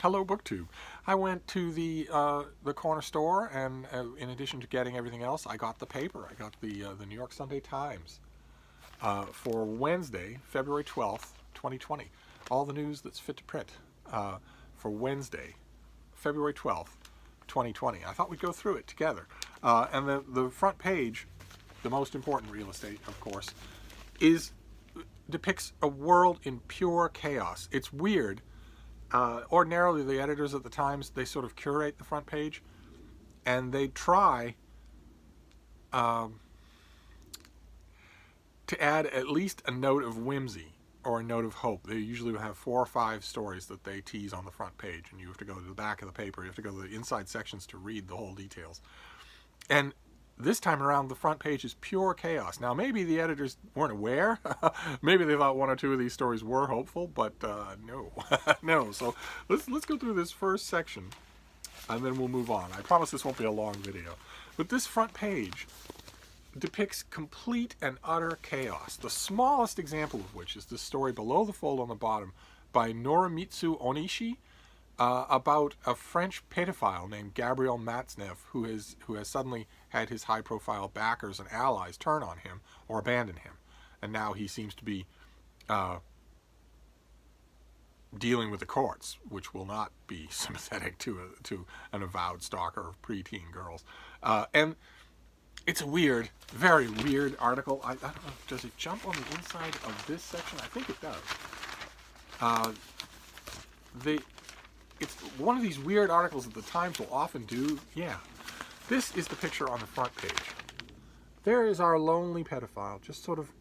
Hello, BookTube. I went to the corner store, and in addition to getting everything else, I got the paper. I got the New York Sunday Times for Wednesday, February 12th, 2020. All the news that's fit to print for Wednesday, February 12th, 2020. I thought we'd go through it together. And the front page, the most important real estate, of course, is depicts a world in pure chaos. It's weird. Ordinarily, the editors at the Times, they sort of curate the front page, and they try to add at least a note of whimsy or a note of hope. They usually have 4 or 5 stories that they tease on the front page, and you have to go to the back of the paper. You have to go to the inside sections to read the whole details. And this time around, the front page is pure chaos. Now, maybe the editors weren't aware. Maybe they thought 1 or 2 of these stories were hopeful, but no. No. So let's go through this first section, and then we'll move on. I promise this won't be a long video. But this front page depicts complete and utter chaos. The smallest example of which is the story below the fold on the bottom by Norimitsu Onishi, about a French pedophile named Gabriel Matzneff who has suddenly had his high-profile backers and allies turn on him or abandon him, and now he seems to be dealing with the courts, which will not be sympathetic to an avowed stalker of preteen girls. And it's a weird, very weird article. I don't know, does it jump on the inside of this section? I think it does. It's one of these weird articles that the Times will often do. Yeah. This is the picture on the front page. There is our lonely pedophile, just sort of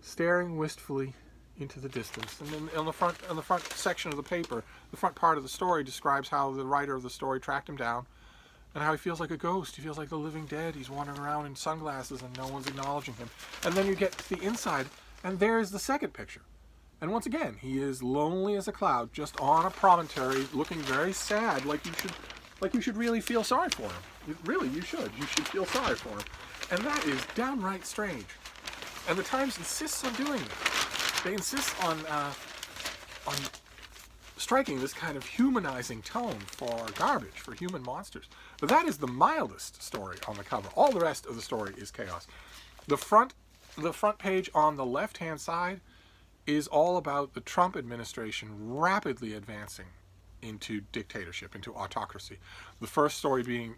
staring wistfully into the distance. And then on the front section of the paper, the front part of the story describes how the writer of the story tracked him down and how he feels like a ghost. He feels like the living dead. He's wandering around in sunglasses and no one's acknowledging him. And then you get to the inside, and there is the second picture. And once again, he is lonely as a cloud, just on a promontory, looking very sad, like you should really feel sorry for him. Really, you should. You should feel sorry for him. And that is downright strange. And the Times insists on doing that. They insist on striking this kind of humanizing tone for garbage, for human monsters. But that is the mildest story on the cover. All the rest of the story is chaos. The front page on the left-hand side is all about the Trump administration rapidly advancing into dictatorship, into autocracy. The first story being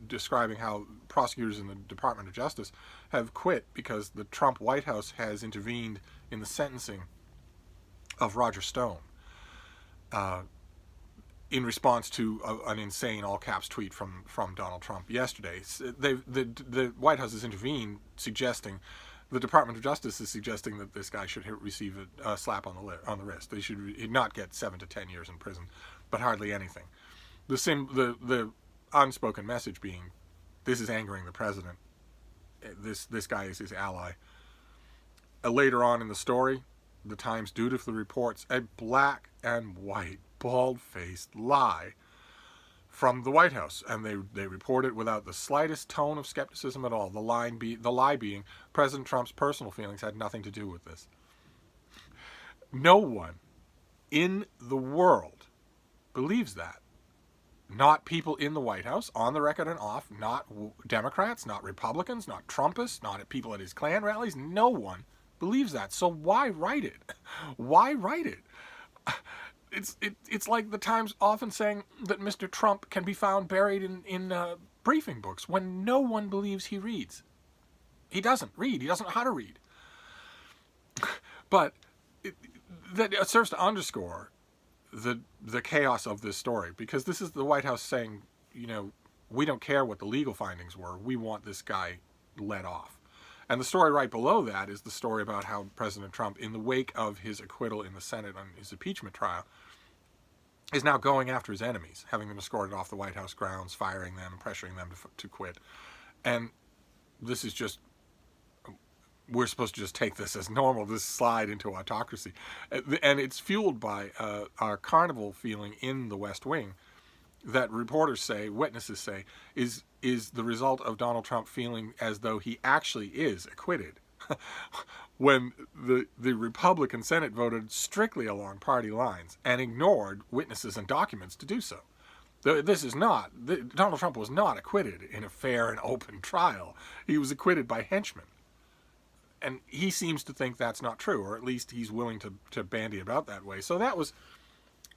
describing how prosecutors in the Department of Justice have quit because the Trump White House has intervened in the sentencing of Roger Stone in response to an insane all-caps tweet from Donald Trump yesterday. The White House has intervened, suggesting the Department of Justice is suggesting that this guy should receive a slap on the wrist. They should not get 7 to 10 years in prison, but hardly anything. The unspoken message being, this is angering the president. This guy is his ally. Later on in the story, the Times dutifully reports a black and white, bald-faced lie from the White House, and they report it without the slightest tone of skepticism at all. The lie being President Trump's personal feelings had nothing to do with this. No one in the world believes that. Not people in the White House, on the record and off, not Democrats, not Republicans, not Trumpists, not people at his Klan rallies. No one believes that. So why write it? Why write it? It's like the Times often saying that Mr. Trump can be found buried in briefing books when no one believes he reads. He doesn't read. He doesn't know how to read. But that serves to underscore the chaos of this story, because this is the White House saying, we don't care what the legal findings were. We want this guy let off. And the story right below that is the story about how President Trump, in the wake of his acquittal in the Senate on his impeachment trial, is now going after his enemies, having them escorted off the White House grounds, firing them, pressuring them to quit. And this is just, we're supposed to just take this as normal, this slide into autocracy. And it's fueled by our carnival feeling in the West Wing that reporters say, witnesses say, is the result of Donald Trump feeling as though he actually is acquitted when the Republican Senate voted strictly along party lines and ignored witnesses and documents to do so. Donald Trump was not acquitted in a fair and open trial. He was acquitted by henchmen. And he seems to think that's not true, or at least he's willing to bandy about that way. So that was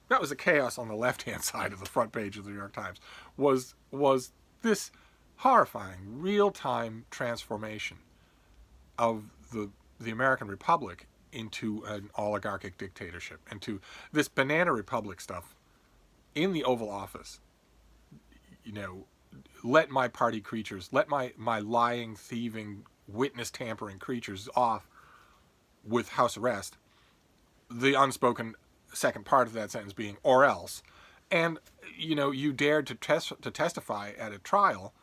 the chaos on the left-hand side of the front page of the New York Times, was this horrifying real-time transformation of the American Republic into an oligarchic dictatorship, into this banana republic stuff in the Oval Office. Let my party creatures, let my lying, thieving, witness tampering creatures off with house arrest. The unspoken second part of that sentence being "or else," and you dared to testify at a trial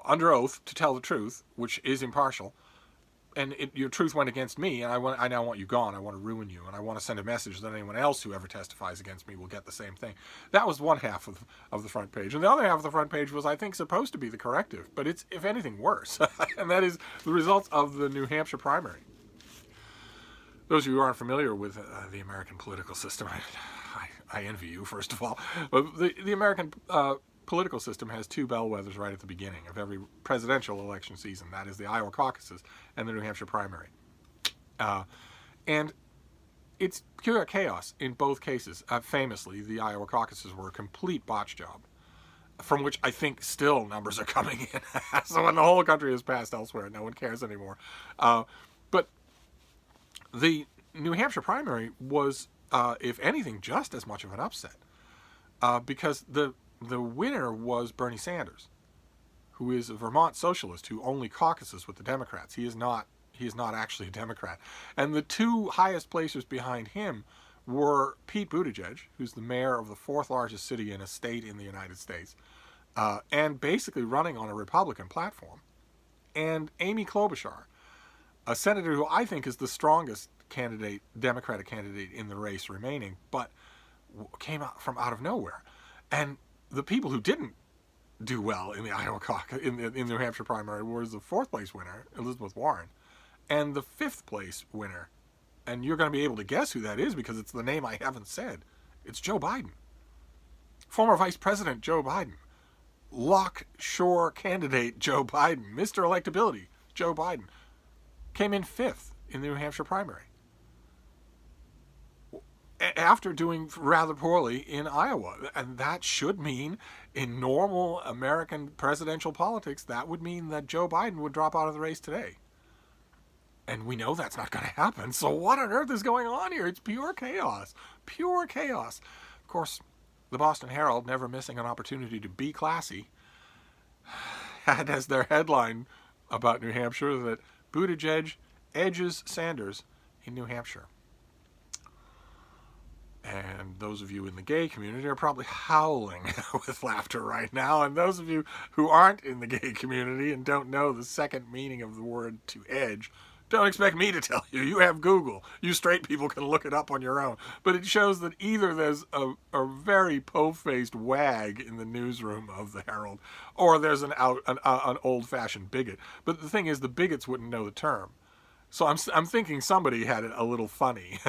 under oath to tell the truth, which is impartial, and your truth went against me, and I now want you gone. I want to ruin you, and I want to send a message that anyone else who ever testifies against me will get the same thing. That was one half of the front page, and the other half of the front page was, I think, supposed to be the corrective, but it's, if anything, worse, and that is the results of the New Hampshire primary. Those of you who aren't familiar with the American political system, I envy you, first of all. But the American political system has two bellwethers right at the beginning of every presidential election season. That is the Iowa caucuses and the New Hampshire primary. And it's pure chaos in both cases. Famously, the Iowa caucuses were a complete botch job, from which I think still numbers are coming in. So when the whole country has passed elsewhere, no one cares anymore. But the New Hampshire primary was, if anything, just as much of an upset, because the winner was Bernie Sanders, who is a Vermont socialist who only caucuses with the Democrats. He is not actually a Democrat. And the two highest placers behind him were Pete Buttigieg, who's the mayor of the fourth largest city in a state in the United States, and basically running on a Republican platform, and Amy Klobuchar, a senator who I think is the strongest Democratic candidate in the race remaining, but came out from out of nowhere. And the people who didn't do well in the Iowa caucus, in the New Hampshire primary, was the fourth place winner, Elizabeth Warren, and the fifth place winner, and you're going to be able to guess who that is because it's the name I haven't said. It's Joe Biden. Former Vice President Joe Biden. Lock Shore candidate Joe Biden. Mr. Electability Joe Biden came in fifth in the New Hampshire primary, after doing rather poorly in Iowa. And that should mean, in normal American presidential politics, that would mean that Joe Biden would drop out of the race today. And we know that's not going to happen. So what on earth is going on here? It's pure chaos. Pure chaos. Of course, the Boston Herald, never missing an opportunity to be classy, had as their headline about New Hampshire that Buttigieg edges Sanders in New Hampshire. And those of you in the gay community are probably howling with laughter right now. And those of you who aren't in the gay community and don't know the second meaning of the word to edge, don't expect me to tell you. You have Google. You straight people can look it up on your own. But it shows that either there's a very po-faced wag in the newsroom of the Herald, or there's an old-fashioned bigot. But the thing is, the bigots wouldn't know the term. So I'm thinking somebody had it a little funny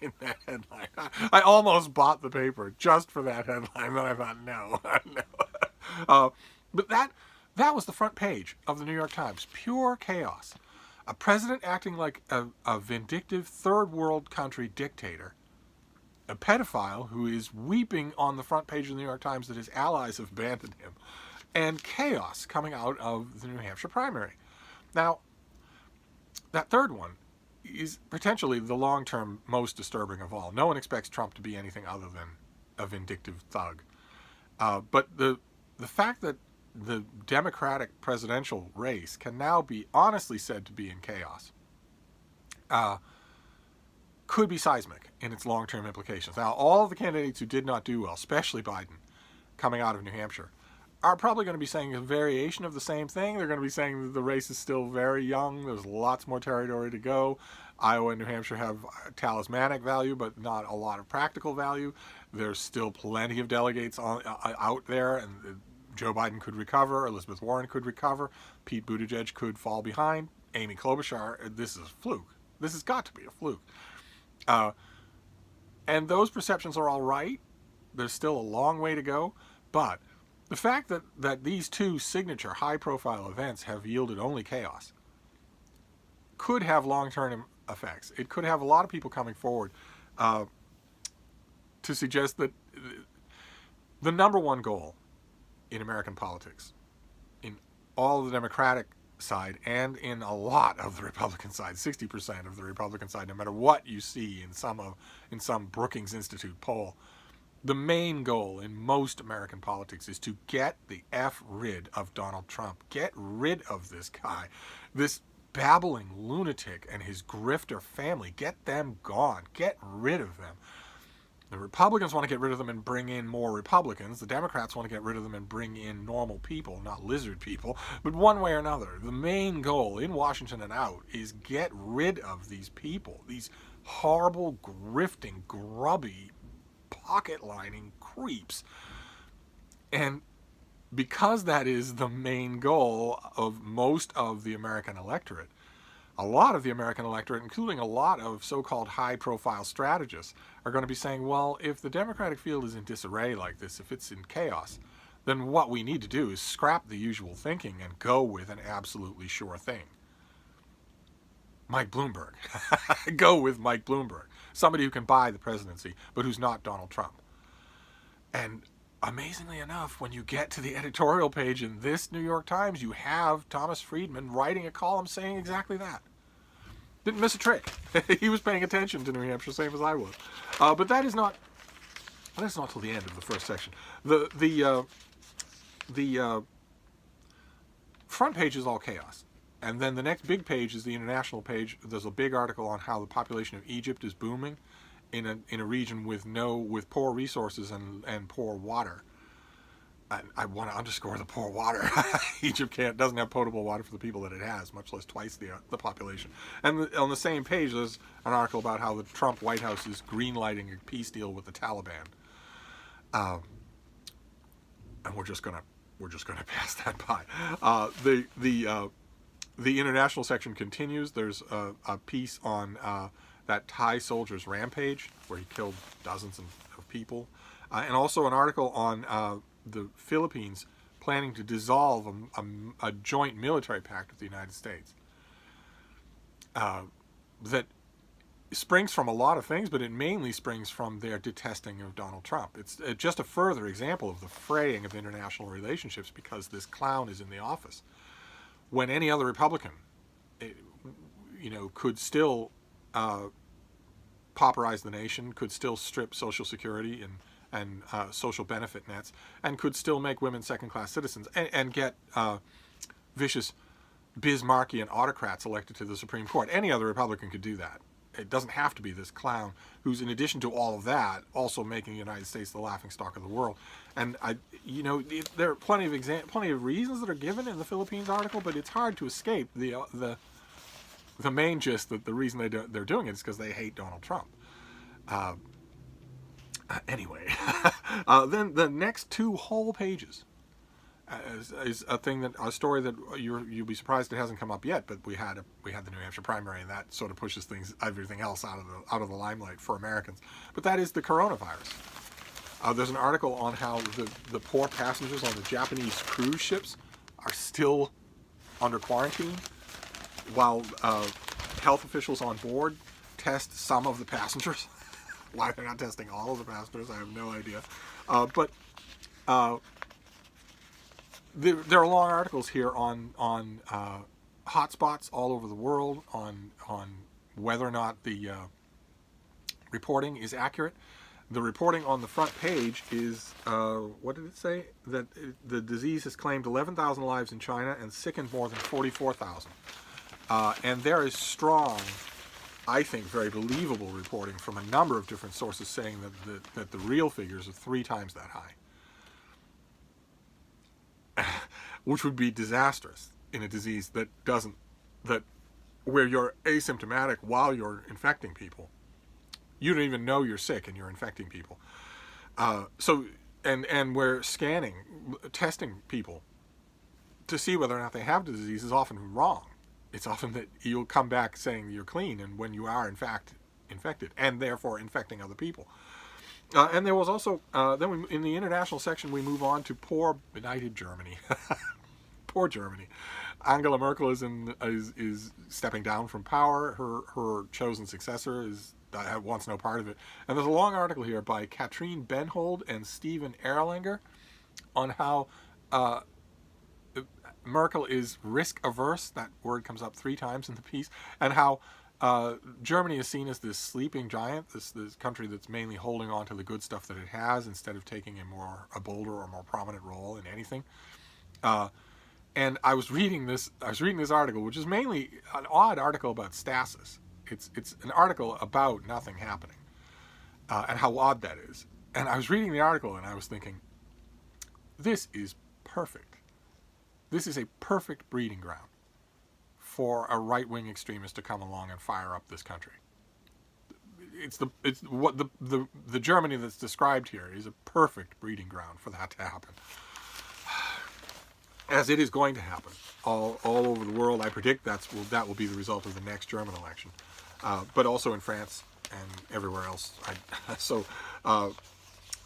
in that headline. I almost bought the paper just for that headline, then I thought, no. But that was the front page of the New York Times. Pure chaos. A president acting like a vindictive third world country dictator. A pedophile who is weeping on the front page of the New York Times that his allies have abandoned him. And chaos coming out of the New Hampshire primary. Now, that third one is potentially the long-term most disturbing of all. No one expects Trump to be anything other than a vindictive thug. But the fact that the Democratic presidential race can now be honestly said to be in chaos could be seismic in its long-term implications. Now, all of the candidates who did not do well, especially Biden, coming out of New Hampshire, are probably going to be saying a variation of the same thing. They're going to be saying that the race is still very young. There's lots more territory to go. Iowa and New Hampshire have talismanic value, but not a lot of practical value. There's still plenty of delegates out there, and Joe Biden could recover. Elizabeth Warren could recover. Pete Buttigieg could fall behind. Amy Klobuchar, this is a fluke. This has got to be a fluke. And those perceptions are all right. There's still a long way to go. But the fact that these two signature high-profile events have yielded only chaos could have long-term effects. It could have a lot of people coming forward to suggest that the number one goal in American politics, in all of the Democratic side and in a lot of the Republican side, 60% of the Republican side, no matter what you see in some Brookings Institute poll, the main goal in most American politics is to get the F rid of Donald Trump. Get rid of this guy, this babbling lunatic and his grifter family. Get them gone. Get rid of them. The Republicans want to get rid of them and bring in more Republicans. The Democrats want to get rid of them and bring in normal people, not lizard people. But one way or another, the main goal in Washington and out is get rid of these people, these horrible, grifting, grubby, pocket-lining creeps. And because that is the main goal of most of the American electorate, a lot of the American electorate, including a lot of so-called high-profile strategists, are going to be saying, well, if the Democratic field is in disarray like this, if it's in chaos, then what we need to do is scrap the usual thinking and go with an absolutely sure thing. Mike Bloomberg. Go with Mike Bloomberg. Somebody who can buy the presidency, but who's not Donald Trump. And amazingly enough, when you get to the editorial page in this New York Times, you have Thomas Friedman writing a column saying exactly that. Didn't miss a trick. He was paying attention to New Hampshire, same as I was. But that's not till the end of the first section. The front page is all chaos. And then the next big page is the international page. There's a big article on how the population of Egypt is booming in a region with poor resources and poor water. I want to underscore the poor water. Egypt doesn't have potable water for the people that it has, much less twice the population. And on the same page, there's an article about how the Trump White House is greenlighting a peace deal with the Taliban. And we're just gonna pass that by. The international section continues. There's a piece on that Thai soldier's rampage, where he killed dozens of people, and also an article on the Philippines planning to dissolve a joint military pact with the United States. That springs from a lot of things, but it mainly springs from their detesting of Donald Trump. It's just a further example of the fraying of international relationships because this clown is in the office. When any other Republican, could still pauperize the nation, could still strip Social Security and social benefit nets, and could still make women second-class citizens, and get vicious Bismarckian autocrats elected to the Supreme Court. Any other Republican could do that. It doesn't have to be this clown who's, in addition to all of that, also making the United States the laughingstock of the world. And there are plenty of reasons that are given in the Philippines article, but it's hard to escape the main gist that the reason they're doing it is because they hate Donald Trump. Anyway, then the next two whole pages is a story that you'll be surprised it hasn't come up yet. But we had the New Hampshire primary, and that sort of pushes everything else out of the limelight for Americans. But that is the coronavirus. There's an article on how the poor passengers on the Japanese cruise ships are still under quarantine, while health officials on board test some of the passengers. Why they're not testing all of the passengers, I have no idea. But there are long articles here on hotspots all over the world, on whether or not the reporting is accurate. The reporting on the front page is, what did it say? That the disease has claimed 11,000 lives in China and sickened more than 44,000. And there is strong, I think, very believable reporting from a number of different sources saying that the real figures are 3 times that high, which would be disastrous in a disease where you're asymptomatic while you're infecting people. You don't even know you're sick and you're infecting people. And where testing people to see whether or not they have the disease is often wrong. it's often that you'll come back saying you're clean, and when you are in fact infected, and therefore infecting other people. And there was also in the international section we move on to poor benighted Germany. Poor Germany. Angela Merkel is stepping down from power. Her chosen successor wants no part of it. And there's a long article here by Katrin Benhold and Stephen Erlanger on how Merkel is risk averse. That word comes up 3 times in the piece, and how Germany is seen as this sleeping giant, this country that's mainly holding on to the good stuff that it has instead of taking a bolder or more prominent role in anything. And I was reading this article, which is mainly an odd article about stasis. It's an article about nothing happening, and how odd that is. And I was reading the article and I was thinking, this is perfect. This is a perfect breeding ground for a right-wing extremist to come along and fire up this country. It's what the Germany that's described here is a perfect breeding ground for that to happen. As it is going to happen all over the world. I predict that will be the result of the next German election, but also in France and everywhere else.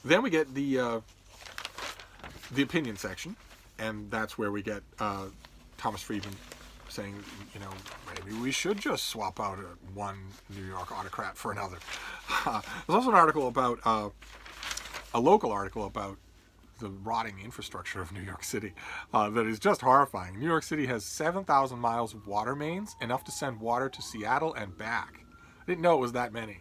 Then we get the opinion section, and that's where we get Thomas Friedman saying, maybe we should just swap out one New York autocrat for another. There's also an article about a local article about the rotting infrastructure of New York City that is just horrifying. New York City has 7,000 miles of water mains, enough to send water to Seattle and back. I didn't know it was that many.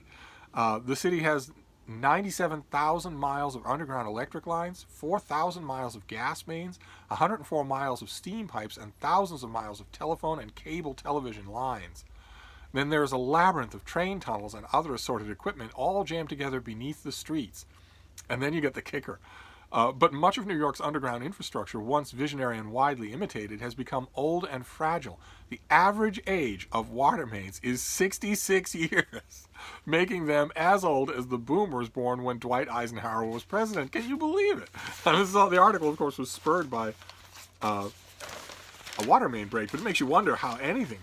The city has 97,000 miles of underground electric lines, 4,000 miles of gas mains, 104 miles of steam pipes, and thousands of miles of telephone and cable television lines. Then there's a labyrinth of train tunnels and other assorted equipment all jammed together beneath the streets. And then you get the kicker. But much of New York's underground infrastructure, once visionary and widely imitated, has become old and fragile. The average age of water mains is 66 years, making them as old as the boomers born when Dwight Eisenhower was president. Can you believe it? And the article, of course, was spurred by a water main break, but it makes you wonder how anything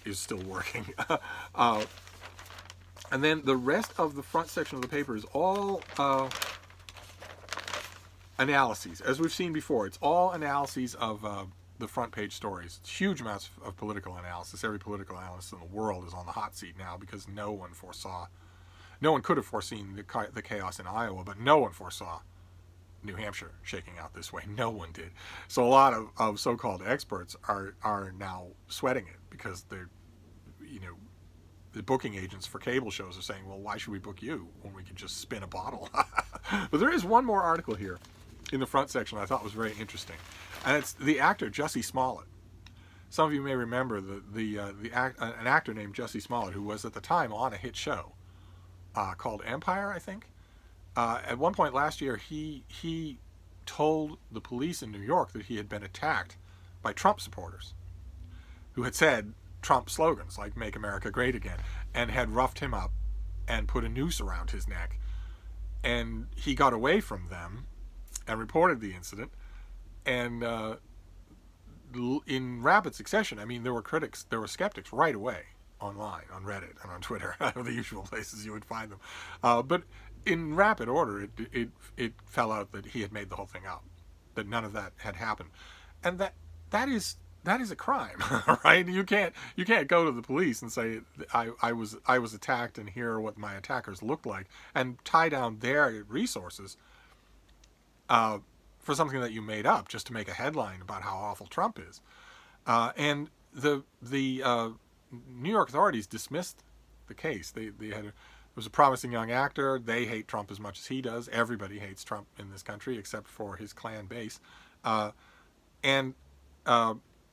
is still working. And then the rest of the front section of the paper is all analyses. As we've seen before, it's all analyses of the front page stories. It's huge amounts of political analysis. Every political analyst in the world is on the hot seat now because no one could have foreseen the chaos in Iowa, but no one foresaw New Hampshire shaking out this way. No one did. So a lot of so-called experts are now sweating it because they're, the booking agents for cable shows are saying, well, why should we book you when we can just spin a bottle? But there is one more article here in the front section I thought was very interesting, and it's the actor Jussie Smollett. Some of you may remember an actor named Jussie Smollett, who was at the time on a hit show called Empire, I think. At one point last year, he told the police in New York that he had been attacked by Trump supporters who had said Trump slogans like "Make America Great Again" and had roughed him up and put a noose around his neck. And he got away from them and reported the incident. And in rapid succession, there were skeptics right away online, on Reddit and on Twitter, the usual places you would find them. But in rapid order, it fell out that he had made the whole thing up, that none of that had happened, and that is a crime, right? You can't go to the police and say I was attacked and here are what my attackers looked like and tie down their resources for something that you made up just to make a headline about how awful Trump is. And the New York authorities dismissed the case. There was a promising young actor. They hate Trump as much as he does. Everybody hates Trump in this country except for his clan base.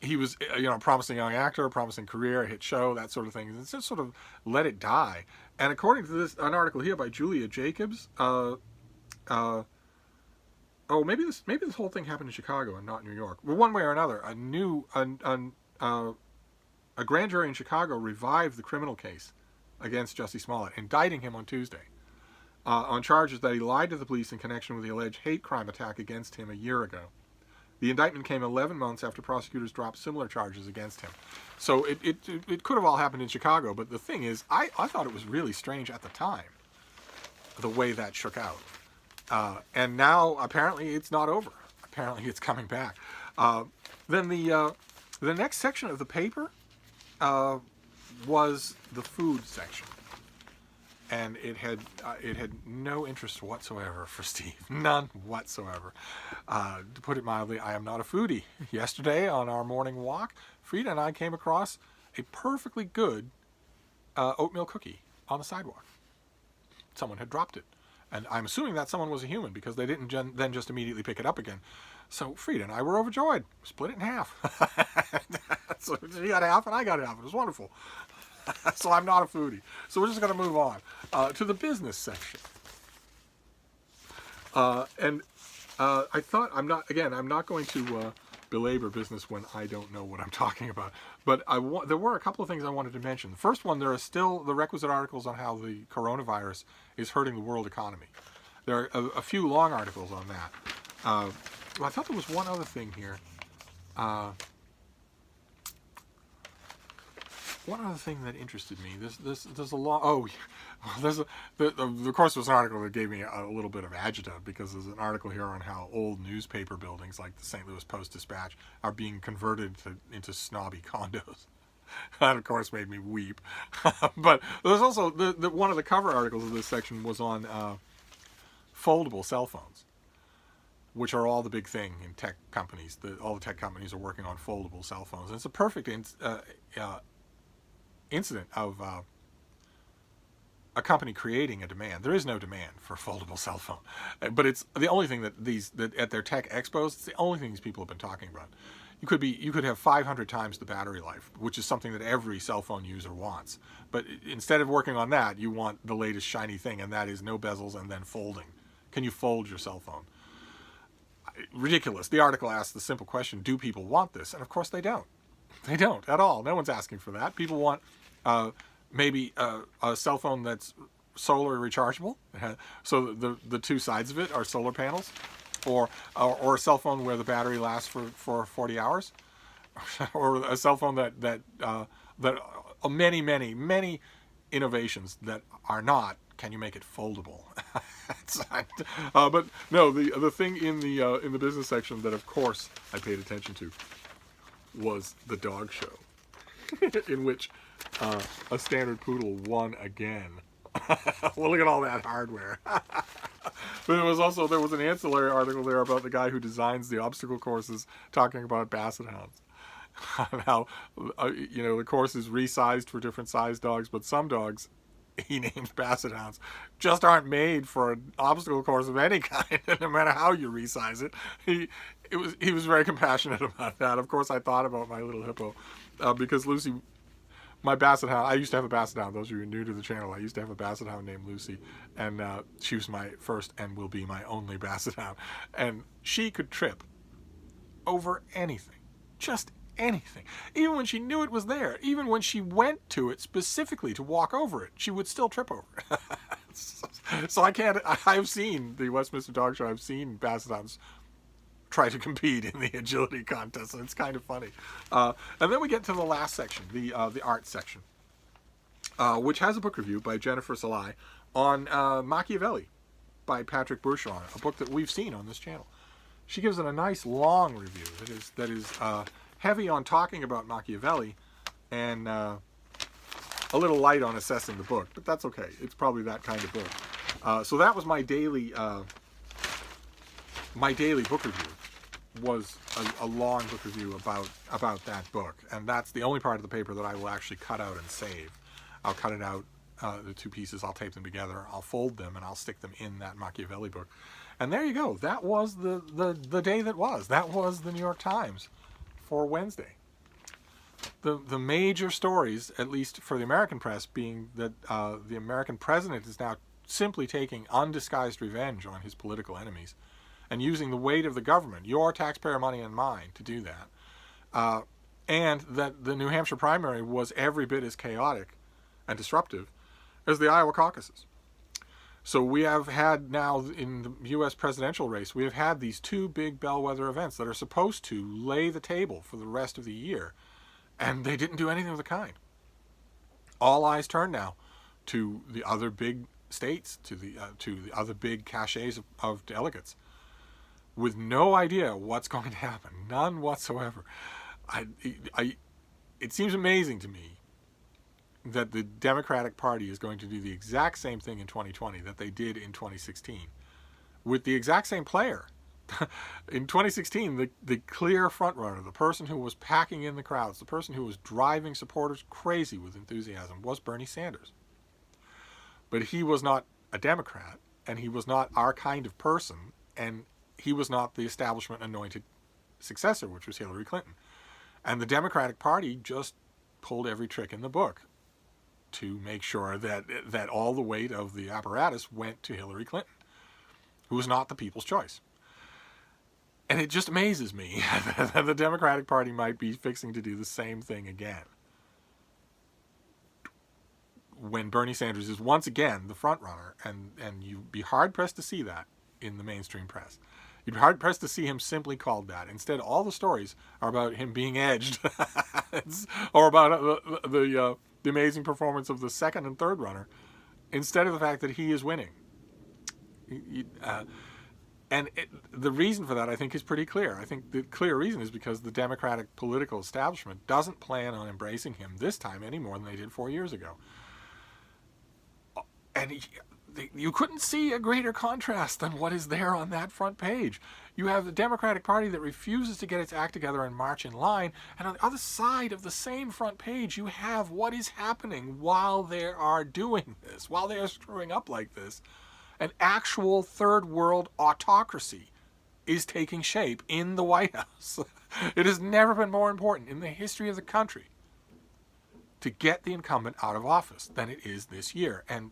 He was, a promising young actor, a promising career, a hit show, that sort of thing. And just sort of let it die. And according to an article here by Julia Jacobs, maybe this whole thing happened in Chicago and not New York. Well, one way or another, a grand jury in Chicago revived the criminal case against Jussie Smollett, indicting him on Tuesday on charges that he lied to the police in connection with the alleged hate crime attack against him a year ago. The indictment came 11 months after prosecutors dropped similar charges against him. So it could have all happened in Chicago, but the thing is, I thought it was really strange at the time, the way that shook out. And now, apparently, it's not over. Apparently, it's coming back. Then the next section of the paper was the food section. And it had no interest whatsoever for Steve. None whatsoever. To put it mildly, I am not a foodie. Yesterday, on our morning walk, Frida and I came across a perfectly good oatmeal cookie on the sidewalk. Someone had dropped it. And I'm assuming that someone was a human, because they didn't then just immediately pick it up again. So Frida and I were overjoyed. Split it in half. So she got half and I got half. It was wonderful. So I'm not a foodie. So we're just going to move on to the business section. I thought, I'm not going to belabor business when I don't know what I'm talking about. But there were a couple of things I wanted to mention. The first one, there are still the requisite articles on how the coronavirus is hurting the world economy. There are a few long articles on that. Well, I thought there was one other thing here. One other thing that interested me. There's a long. Oh, of course, there was an article that gave me a little bit of agita, because there's an article here on how old newspaper buildings like the St. Louis Post-Dispatch are being converted into snobby condos. That, of course, made me weep. But there's also one of the cover articles of this section was on foldable cell phones, which are all the big thing in tech companies. All the tech companies are working on foldable cell phones. And it's a perfect incident of a company creating a demand. There is no demand for a foldable cell phone, but it's the only thing that at their tech expos, it's the only thing these people have been talking about. You could have 500 times the battery life, which is something that every cell phone user wants. But instead of working on that, you want the latest shiny thing, and that is no bezels and then folding. Can you fold your cell phone? Ridiculous. The article asks the simple question, do people want this? And of course they don't. They don't at all. No one's asking for that. People want maybe a cell phone that's solar rechargeable. So the two sides of it are solar panels. Or a cell phone where the battery lasts for 40 hours. Or a cell phone that many innovations that are not, can you make it foldable? But no, the thing in the business section that of course I paid attention to was the dog show, in which a standard poodle won again. Well, look at all that hardware. But there was an ancillary article there about the guy who designs the obstacle courses, talking about basset hounds. How the course is resized for different sized dogs, but some dogs he named basset hounds just aren't made for an obstacle course of any kind, no matter how you resize it. He was very compassionate about that. Of course, I thought about my little hippo, because Lucy, my basset hound, I used to have a basset hound. Those of you who are new to the channel, I used to have a basset hound named Lucy, and she was my first and will be my only basset hound. And she could trip over anything, just anything. Even when she knew it was there, even when she went to it specifically to walk over it, she would still trip over it. So I've seen the Westminster Dog Show, I've seen basset hounds try to compete in the agility contest, and it's kind of funny. And then we get to the last section, the art section, which has a book review by Jennifer Salai on Machiavelli by Patrick Bourchon, a book that we've seen on this channel. She gives it a nice long review that is heavy on talking about Machiavelli and a little light on assessing the book, but that's okay. It's probably that kind of book. So that was my daily book review. Was a long book review about that book, and that's the only part of the paper that I will actually cut out and save. I'll cut it out, the two pieces, I'll tape them together, I'll fold them, and I'll stick them in that Machiavelli book. And there you go. That was the day that was. That was the New York Times for Wednesday. The major stories, at least for the American press, being that the American president is now simply taking undisguised revenge on his political enemies, and using the weight of the government, your taxpayer money and mine, to do that. And that the New Hampshire primary was every bit as chaotic and disruptive as the Iowa caucuses. So we have had now in the U.S. presidential race, we have had these two big bellwether events that are supposed to lay the table for the rest of the year, and they didn't do anything of the kind. All eyes turn now to the other big states, to the other big caches of delegates, with no idea what's going to happen, none whatsoever. I, it seems amazing to me that the Democratic Party is going to do the exact same thing in 2020 that they did in 2016 with the exact same player. In 2016, the clear frontrunner, the person who was packing in the crowds, the person who was driving supporters crazy with enthusiasm was Bernie Sanders. But he was not a Democrat, and he was not our kind of person, and he was not the establishment anointed successor, which was Hillary Clinton. And the Democratic Party just pulled every trick in the book to make sure that all the weight of the apparatus went to Hillary Clinton, who was not the people's choice. And it just amazes me that the Democratic Party might be fixing to do the same thing again, when Bernie Sanders is once again the front runner, and you'd be hard-pressed to see that in the mainstream press. You'd be hard-pressed to see him simply called that. Instead, all the stories are about him being edged or about the amazing performance of the second and third runner, instead of the fact that he is winning. The reason for that, I think, is pretty clear. I think the clear reason is because the Democratic political establishment doesn't plan on embracing him this time any more than they did 4 years ago. And you couldn't see a greater contrast than what is there on that front page. You have the Democratic Party that refuses to get its act together and march in line, and on the other side of the same front page, you have what is happening while they are doing this, while they are screwing up like this. An actual third world autocracy is taking shape in the White House. It has never been more important in the history of the country to get the incumbent out of office than it is this year. And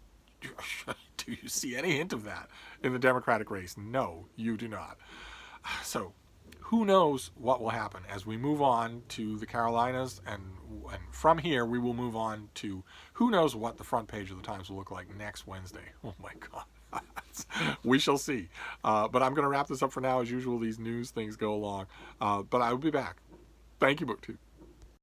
do you see any hint of that in the Democratic race? No, you do not. So who knows what will happen as we move on to the Carolinas, and from here we will move on to who knows what the front page of the Times will look like next Wednesday. Oh my God. We shall see. But I'm going to wrap this up for now. As usual, these news things go along. But I will be back. Thank you, BookTube.